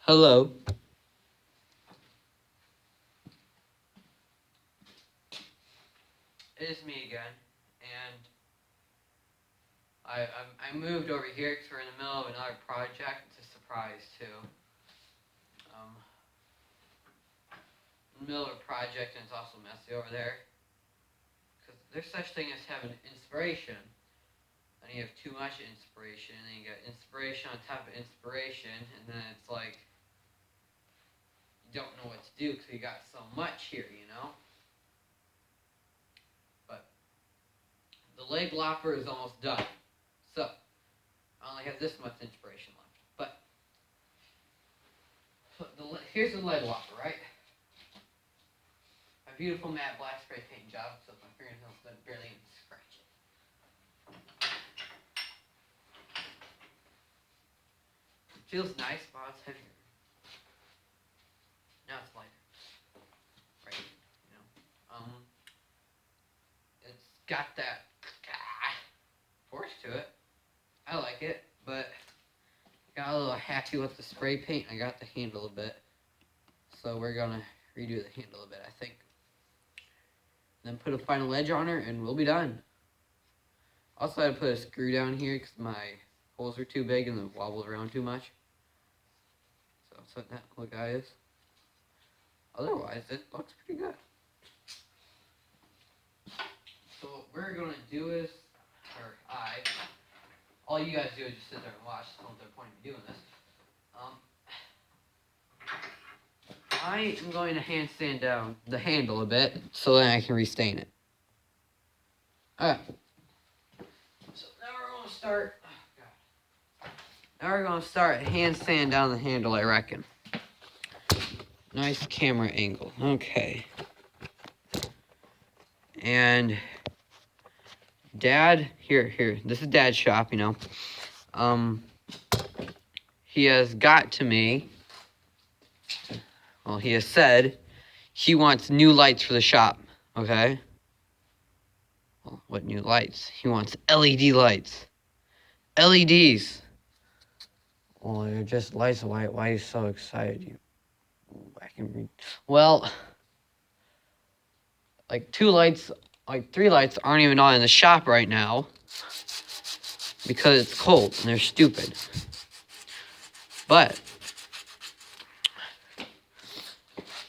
Hello. It is me again, and I moved over here because we're in the middle of another project. It's a surprise too. In the middle of a project, and it's also messy over there because there's such thing as having inspiration. And you have too much inspiration, and then you got inspiration on top of inspiration, and then it's like you don't know what to do because you got so much here, you know. But the leg lopper is almost done, so I only have this much inspiration left. But here's the leg lopper, right? My beautiful matte black spray paint job, so my fingernails barely even scratch it. Feels nice, but it's heavier. Now it's lighter. Right, you know. It's got that force to it. I like it, but I got a little happy with the spray paint. I got the handle a bit. So we're gonna redo the handle a bit, I think. Then put a final edge on her and we'll be done. Also, I had to put a screw down here because my holes are too big and it wobbles around too much. So that's what that little guy is. Otherwise, it looks pretty good. So what we're going to do is, all you guys do is just sit there and watch. That's the point of doing this. I am going to handstand down the handle a bit so then I can restain it. Alright. So now we're going to start. Now we're going to start handstand down the handle, I reckon. Nice camera angle. Okay. And Dad, here. This is Dad's shop, you know. He has got to me. Well, he has said he wants new lights for the shop. Okay. Well, what new lights? He wants LED lights. LEDs. Well, they're just lights. Why are you so excited? I can read. Well, like 3 lights aren't even on in the shop right now because it's cold and they're stupid. But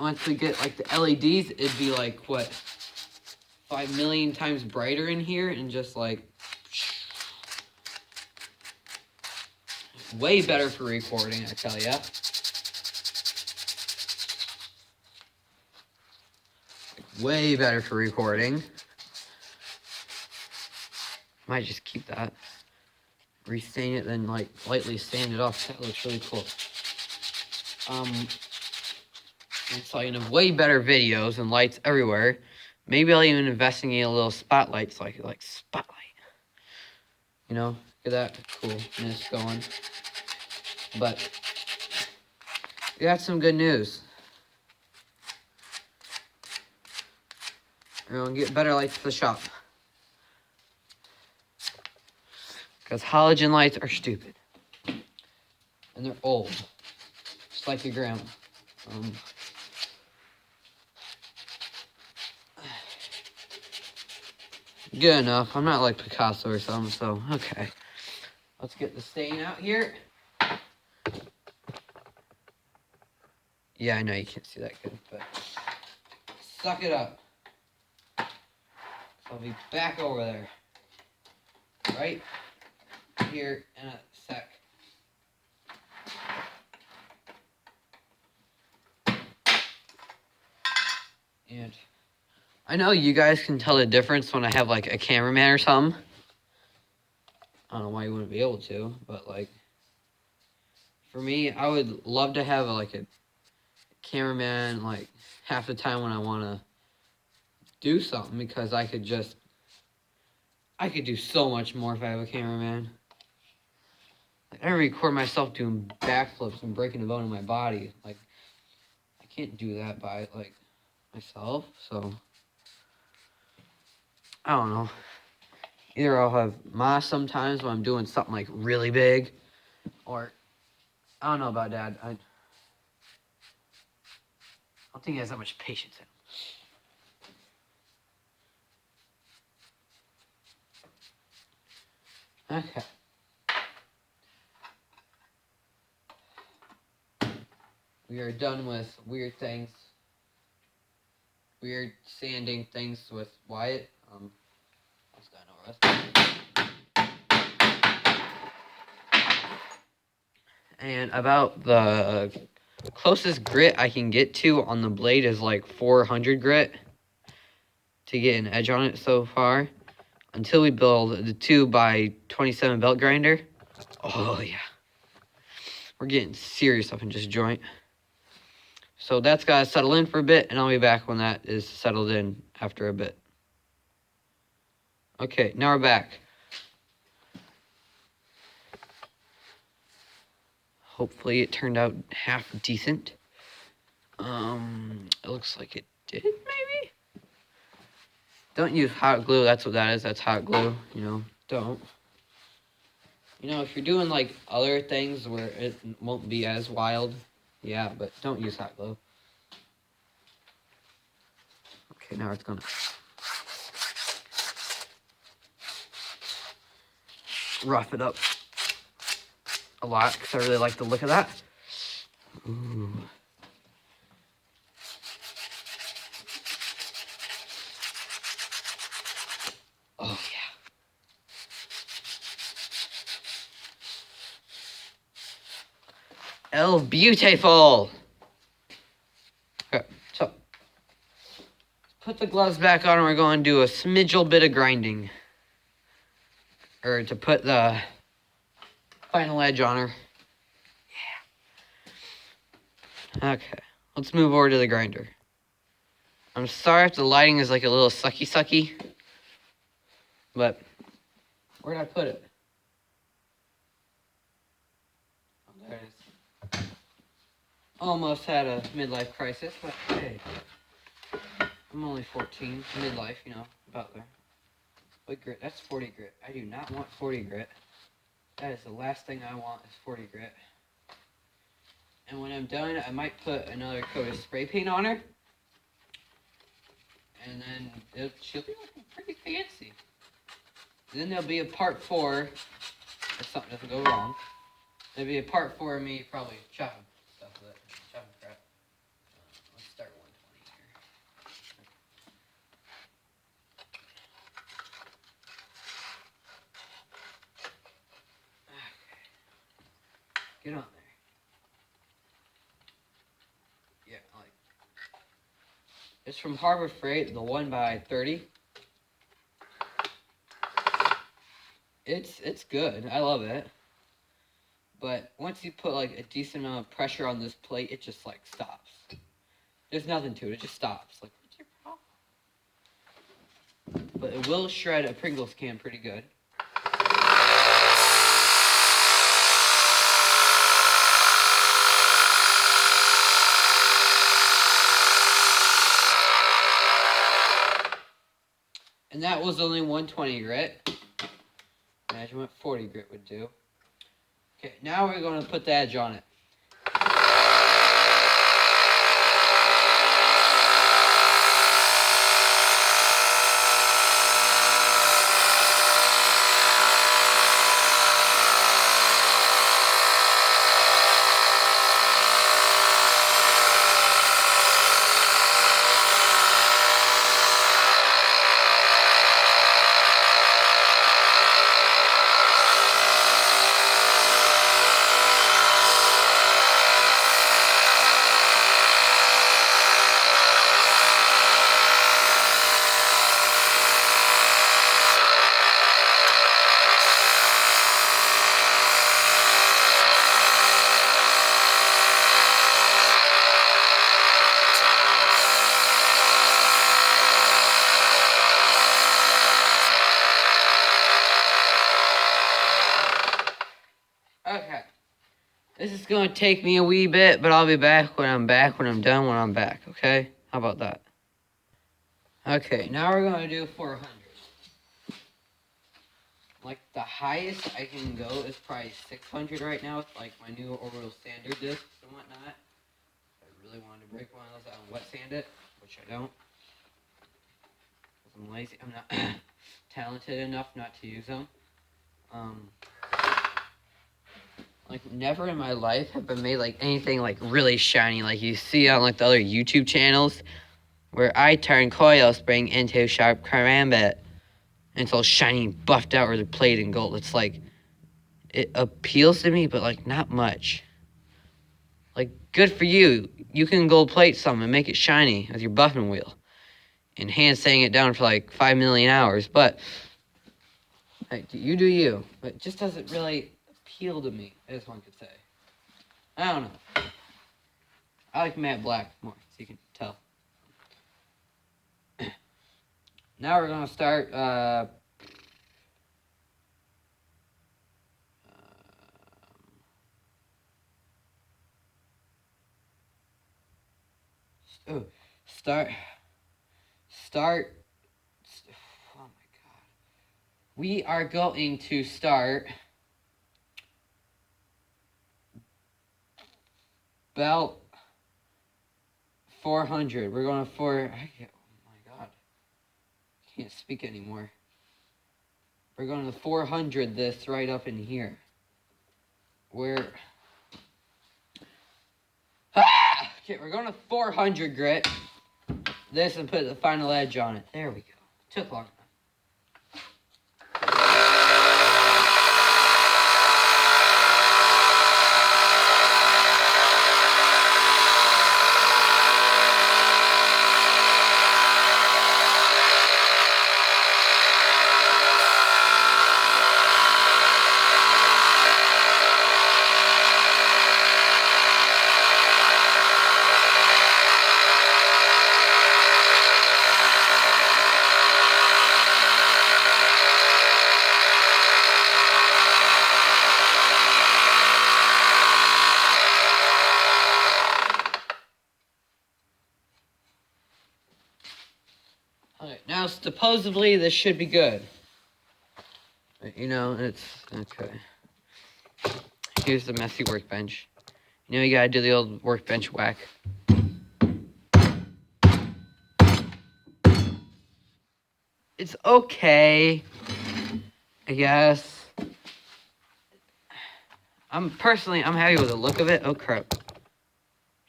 once we get like the LEDs, it'd be like what, 5 million times brighter in here and just like way better for recording, I tell ya. Way better for recording. Might just keep that. Restain it, then like lightly sand it off. That looks really cool. And so I can have way better videos and lights everywhere. Maybe I'll even invest in a little spotlight so I could like spotlight. You know, get that coolness going. But we got some good news. We're gonna get better lights for the shop. Because halogen lights are stupid. And they're old. Just like your grandma. Good enough. I'm not like Picasso or something, so okay. Let's get the stain out here. Yeah, I know you can't see that good, but suck it up. So I'll be back over there. Right here in a sec. And I know you guys can tell the difference when I have like a cameraman or something. I don't know why you wouldn't be able to, but like for me, I would love to have like a cameraman like half the time when I want to do something because I could do so much more if I have a cameraman. Like I record myself doing backflips and breaking a bone in my body. Like I can't do that by like myself, so I don't know. Either I'll have Moss sometimes when I'm doing something like really big, or I don't know about Dad. don't think he has that much patience in him. Okay. We are done with weird things. Weird sanding things with Wyatt. What's that over with? And about the closest grit I can get to on the blade is like 400 grit to get an edge on it so far. Until we build the 2x27 belt grinder. Oh yeah. We're getting serious up in this joint. So that's got to settle in for a bit, and I'll be back when that is settled in after a bit. Okay, now we're back. Hopefully it turned out half decent. It looks like it did, maybe? Don't use hot glue, that's what that is, that's hot glue, don't. If you're doing like other things where it won't be as wild, yeah, but don't use hot glue. Okay, now it's gonna rough it up a lot because I really like the look of that. Ooh. Oh yeah. Oh, beautiful. Okay, so put the gloves back on and we're going to do a smidgel bit of grinding. Or to put the final edge on her. Yeah. Okay, let's move over to the grinder. I'm sorry if the lighting is like a little sucky, but where did I put it? Oh, there it is. Almost had a midlife crisis, but hey, I'm only 14, midlife, about there. What grit? That's 40 grit. I do not want 40 grit. That is the last thing I want is 40 grit. And when I'm done, I might put another coat of spray paint on her. And then she'll be looking pretty fancy. And then there'll be a part 4, if something doesn't go wrong. There'll be a part 4 of me probably chopping stuff with it. Chopping crap. Let's start 120 here. Okay. Get on there. Yeah, it's from Harbor Freight, the 1x30. It's good. I love it. But once you put like a decent amount of pressure on this plate, it just like stops. There's nothing to it. It just stops. Like, what's your problem? But it will shred a Pringles can pretty good. And that was only 120 grit. Imagine what 40 grit would do. Okay, now we're going to put the edge on it. Okay. This is going to take me a wee bit, but I'll be back when I'm done when I'm back, okay? How about that? Okay, now we're going to do 400. Like, the highest I can go is probably 600 right now with, like, my new orbital sander discs and whatnot. I really wanted to break one of those out and wet sand it, which I don't. I'm lazy. I'm not talented enough not to use them. Like never in my life have I made like anything like really shiny like you see on like the other YouTube channels where I turn coil spring into sharp karambit until shiny buffed out or played in gold. It's like it appeals to me, but like not much. Like good for you. You can gold plate something and make it shiny with your buffing wheel. And hand sanding it down for like 5 million hours, but like, you do you. But it just doesn't really appeal to me, as one could say. I don't know. I like matte black more, so you can tell. Now we're gonna start. Oh, start. Oh my god. We are going to start about 400. We're going to oh my god. I can't speak anymore. We're going to 400 this right up in here. Okay, we're going to 400 grit this and put the final edge on it. There we go. Took long enough. Okay, now supposedly this should be good. You know, it's okay. Here's the messy workbench. You know, you gotta do the old workbench whack. It's okay, I guess. I'm happy with the look of it. Oh crap.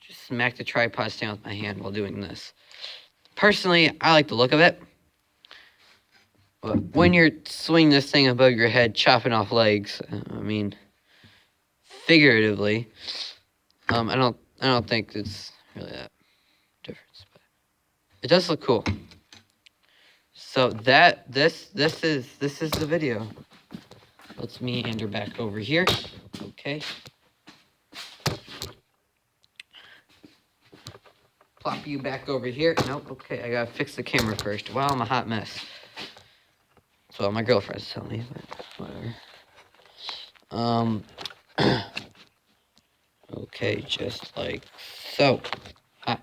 Just smacked the tripod stand with my hand while doing this. Personally, I like the look of it. But when you're swinging this thing above your head, chopping off legs, I mean, figuratively, I don't think it's really that difference. But it does look cool. So this is the video. Let's meander back over here. Okay. Plop you back over here. Nope. Okay, I gotta fix the camera first. Wow, I'm a hot mess. That's what my girlfriend's telling me, but whatever. Okay, just like so. Ah.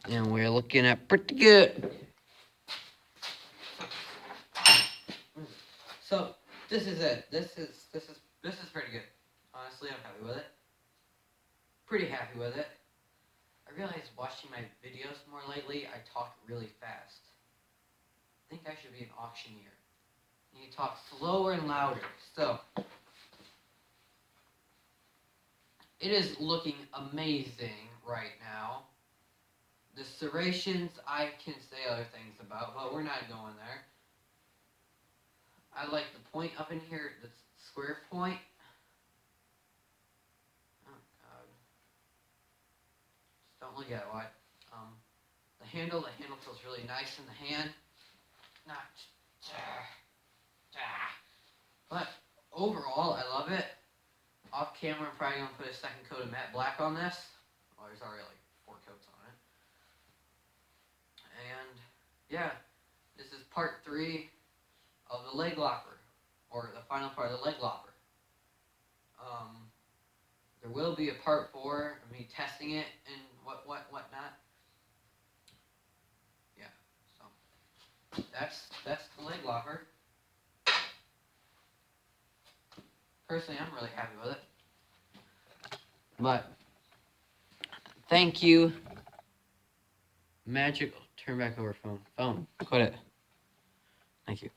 And we're looking at pretty good. So this is it. This is pretty good. Honestly, I'm happy with it. Pretty happy with it. I realized watching my videos more lately, I talk really fast. I think I should be an auctioneer. You talk slower and louder. So it is looking amazing right now. The serrations I can say other things about, but we're not going there. I like the point up in here, the square point. Oh god. Just don't look at it, why? The handle feels really nice in the hand. Not but overall I love it. Off camera I'm probably gonna put a second coat of matte black on this. Well, there's already like 4 coats on it. And yeah, this is part 3 of the leg lopper, or the final part of the leg lopper. There will be a part 4 of me testing it and whatnot. Yeah, so that's the leg lopper. Personally, I'm really happy with it. But thank you. Magic. Turn back over phone. Phone. Quit it. Thank you.